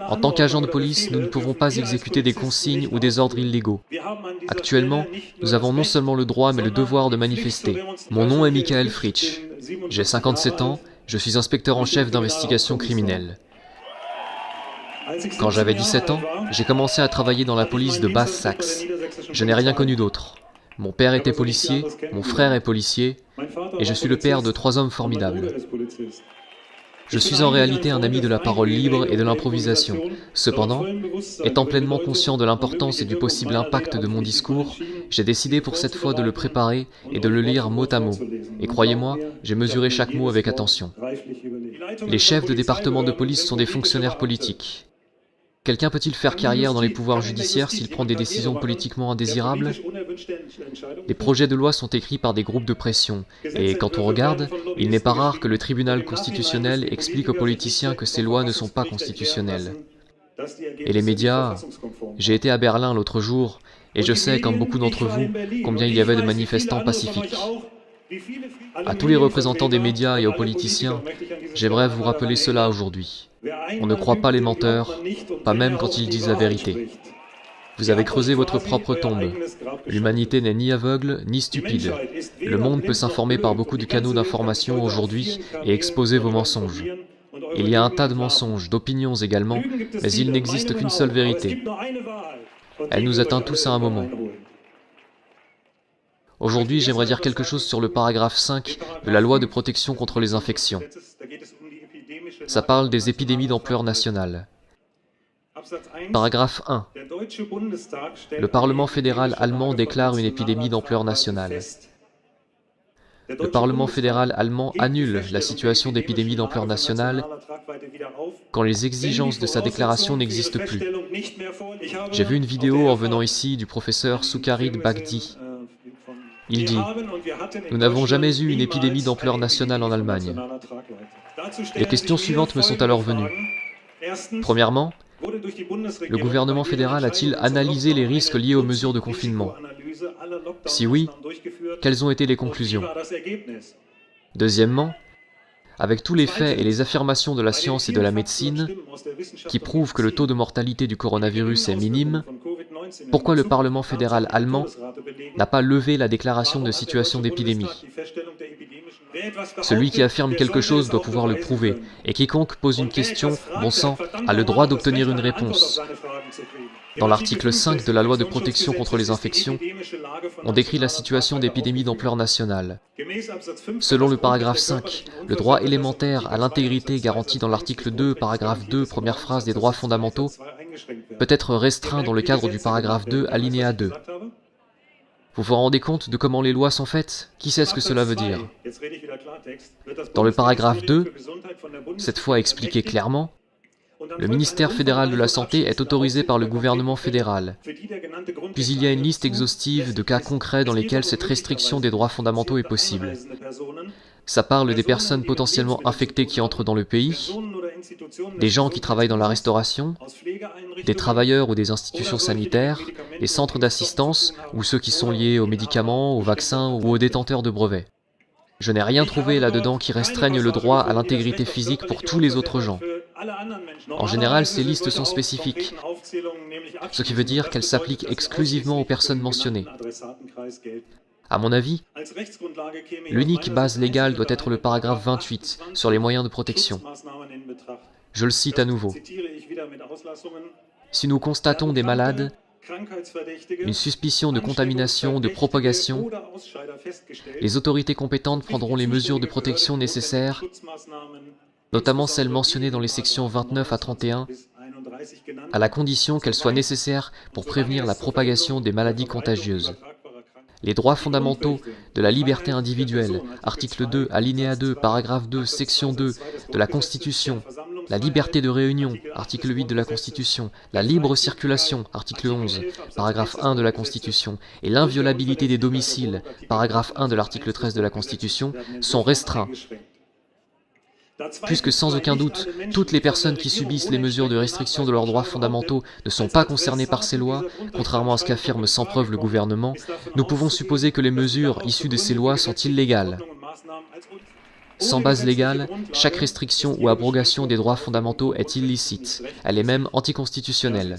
En tant qu'agents de police, nous ne pouvons pas exécuter des consignes ou des ordres illégaux. Actuellement, nous avons non seulement le droit mais le devoir de manifester. Mon nom est Michael Fritsch. J'ai 57 ans, je suis inspecteur en chef d'investigation criminelle. Quand j'avais 17 ans, j'ai commencé à travailler dans la police de Basse-Saxe. Je n'ai rien connu d'autre. Mon père était policier, mon frère est policier, et je suis le père de 3 hommes formidables. Je suis en réalité un ami de la parole libre et de l'improvisation. Cependant, étant pleinement conscient de l'importance et du possible impact de mon discours, j'ai décidé pour cette fois de le préparer et de le lire mot à mot. Et croyez-moi, j'ai mesuré chaque mot avec attention. Les chefs de département de police sont des fonctionnaires politiques. Quelqu'un peut-il faire carrière dans les pouvoirs judiciaires s'il prend des décisions politiquement indésirables? Les projets de loi sont écrits par des groupes de pression, et quand on regarde, il n'est pas rare que le tribunal constitutionnel explique aux politiciens que ces lois ne sont pas constitutionnelles. Et les médias... J'ai été à Berlin l'autre jour, et je sais, comme beaucoup d'entre vous, combien il y avait de manifestants pacifiques. À tous les représentants des médias et aux politiciens, j'aimerais vous rappeler cela aujourd'hui. On ne croit pas les menteurs, pas même quand ils disent la vérité. Vous avez creusé votre propre tombe. L'humanité n'est ni aveugle, ni stupide. Le monde peut s'informer par beaucoup de canaux d'information aujourd'hui et exposer vos mensonges. Il y a un tas de mensonges, d'opinions également, mais il n'existe qu'une seule vérité. Elle nous atteint tous à un moment. Aujourd'hui, j'aimerais dire quelque chose sur le paragraphe 5 de la loi de protection contre les infections. Ça parle des épidémies d'ampleur nationale. Paragraphe 1. Le Parlement fédéral allemand déclare une épidémie d'ampleur nationale. Le Parlement fédéral allemand annule la situation d'épidémie d'ampleur nationale quand les exigences de sa déclaration n'existent plus. J'ai vu une vidéo en venant ici du professeur Sucharit Bhakdi. Il dit « Nous n'avons jamais eu une épidémie d'ampleur nationale en Allemagne. » Les questions suivantes me sont alors venues. Premièrement, le gouvernement fédéral a-t-il analysé les risques liés aux mesures de confinement? Si oui, quelles ont été les conclusions? Deuxièmement, avec tous les faits et les affirmations de la science et de la médecine qui prouvent que le taux de mortalité du coronavirus est minime, pourquoi le Parlement fédéral allemand n'a pas levé la déclaration de situation d'épidémie? Celui qui affirme quelque chose doit pouvoir le prouver, et quiconque pose une question, bon sang, a le droit d'obtenir une réponse. Dans l'article 5 de la loi de protection contre les infections, on décrit la situation d'épidémie d'ampleur nationale. Selon le paragraphe 5, le droit élémentaire à l'intégrité garanti dans l'article 2, paragraphe 2, première phrase des droits fondamentaux, peut être restreint dans le cadre du paragraphe 2, alinéa 2. Vous vous rendez compte de comment les lois sont faites? Qui sait ce que cela veut dire? Dans le paragraphe 2, cette fois expliqué clairement, le ministère fédéral de la Santé est autorisé par le gouvernement fédéral. Puis il y a une liste exhaustive de cas concrets dans lesquels cette restriction des droits fondamentaux est possible. Ça parle des personnes potentiellement infectées qui entrent dans le pays, des gens qui travaillent dans la restauration, des travailleurs ou des institutions sanitaires, des centres d'assistance ou ceux qui sont liés aux médicaments, aux vaccins ou aux détenteurs de brevets. Je n'ai rien trouvé là-dedans qui restreigne le droit à l'intégrité physique pour tous les autres gens. En général, ces listes sont spécifiques, ce qui veut dire qu'elles s'appliquent exclusivement aux personnes mentionnées. À mon avis, l'unique base légale doit être le paragraphe 28 sur les moyens de protection. Je le cite à nouveau. Si nous constatons des malades, une suspicion de contamination, de propagation, les autorités compétentes prendront les mesures de protection nécessaires, notamment celles mentionnées dans les sections 29 à 31, à la condition qu'elles soient nécessaires pour prévenir la propagation des maladies contagieuses. Les droits fondamentaux de la liberté individuelle, article 2, alinéa 2, paragraphe 2, section 2 de la Constitution, la liberté de réunion, article 8 de la Constitution, la libre circulation, article 11, paragraphe 1 de la Constitution, et l'inviolabilité des domiciles, paragraphe 1 de l'article 13 de la Constitution, sont restreints. Puisque sans aucun doute, toutes les personnes qui subissent les mesures de restriction de leurs droits fondamentaux ne sont pas concernées par ces lois, contrairement à ce qu'affirme sans preuve le gouvernement, nous pouvons supposer que les mesures issues de ces lois sont illégales. Sans base légale, chaque restriction ou abrogation des droits fondamentaux est illicite. Elle est même anticonstitutionnelle.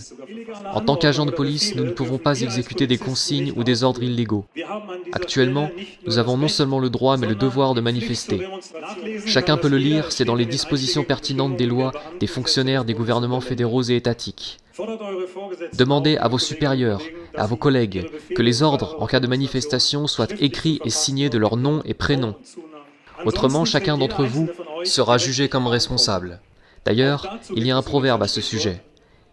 En tant qu'agents de police, nous ne pouvons pas exécuter des consignes ou des ordres illégaux. Actuellement, nous avons non seulement le droit mais le devoir de manifester. Chacun peut le lire, c'est dans les dispositions pertinentes des lois, des fonctionnaires des gouvernements fédéraux et étatiques. Demandez à vos supérieurs, à vos collègues, que les ordres en cas de manifestation soient écrits et signés de leur nom et prénom. Autrement, chacun d'entre vous sera jugé comme responsable. D'ailleurs, il y a un proverbe à ce sujet.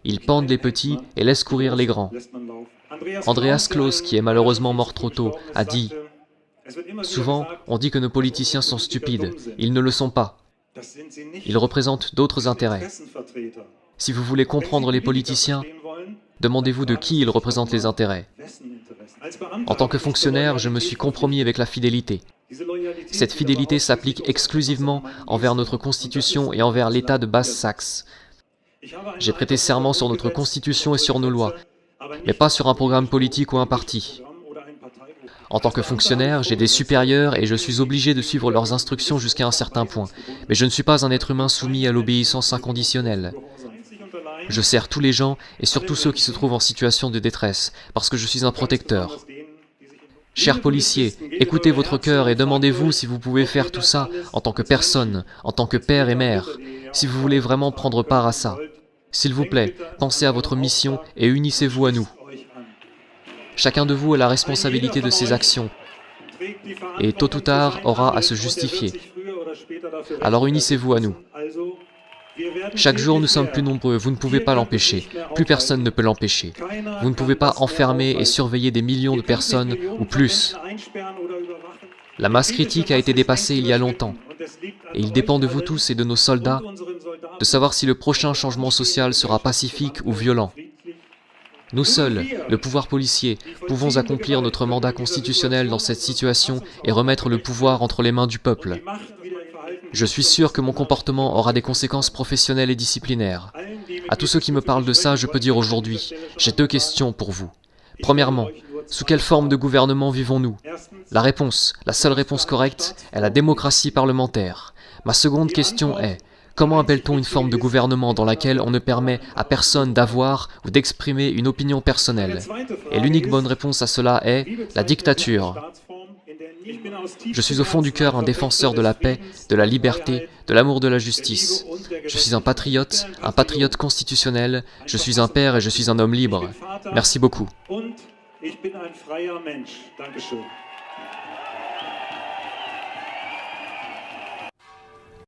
Ils pendent les petits et laissent courir les grands. Andreas Klause, qui est malheureusement mort trop tôt, a dit « Souvent, on dit que nos politiciens sont stupides. Ils ne le sont pas. Ils représentent d'autres intérêts. Si vous voulez comprendre les politiciens, demandez-vous de qui ils représentent les intérêts. En tant que fonctionnaire, je me suis compromis avec la fidélité. Cette fidélité s'applique exclusivement envers notre Constitution et envers l'État de Basse-Saxe. J'ai prêté serment sur notre Constitution et sur nos lois, mais pas sur un programme politique ou un parti. En tant que fonctionnaire, j'ai des supérieurs et je suis obligé de suivre leurs instructions jusqu'à un certain point, mais je ne suis pas un être humain soumis à l'obéissance inconditionnelle. Je sers tous les gens et surtout ceux qui se trouvent en situation de détresse, parce que je suis un protecteur. Chers policiers, écoutez votre cœur et demandez-vous si vous pouvez faire tout ça en tant que personne, en tant que père et mère, si vous voulez vraiment prendre part à ça. S'il vous plaît, pensez à votre mission et unissez-vous à nous. Chacun de vous a la responsabilité de ses actions et tôt ou tard aura à se justifier. Alors unissez-vous à nous. Chaque jour nous sommes plus nombreux, vous ne pouvez pas l'empêcher, plus personne ne peut l'empêcher. Vous ne pouvez pas enfermer et surveiller des millions de personnes ou plus. La masse critique a été dépassée il y a longtemps, et il dépend de vous tous et de nos soldats de savoir si le prochain changement social sera pacifique ou violent. Nous seuls, le pouvoir policier, pouvons accomplir notre mandat constitutionnel dans cette situation et remettre le pouvoir entre les mains du peuple. Je suis sûr que mon comportement aura des conséquences professionnelles et disciplinaires. À tous ceux qui me parlent de ça, je peux dire aujourd'hui, j'ai deux questions pour vous. Premièrement, sous quelle forme de gouvernement vivons-nous? La réponse, la seule réponse correcte, est la démocratie parlementaire. Ma seconde question est, comment appelle-t-on une forme de gouvernement dans laquelle on ne permet à personne d'avoir ou d'exprimer une opinion personnelle? Et l'unique bonne réponse à cela est la dictature. Je suis au fond du cœur un défenseur de la paix, de la liberté, de l'amour de la justice. Je suis un patriote constitutionnel, je suis un père et je suis un homme libre. Merci beaucoup.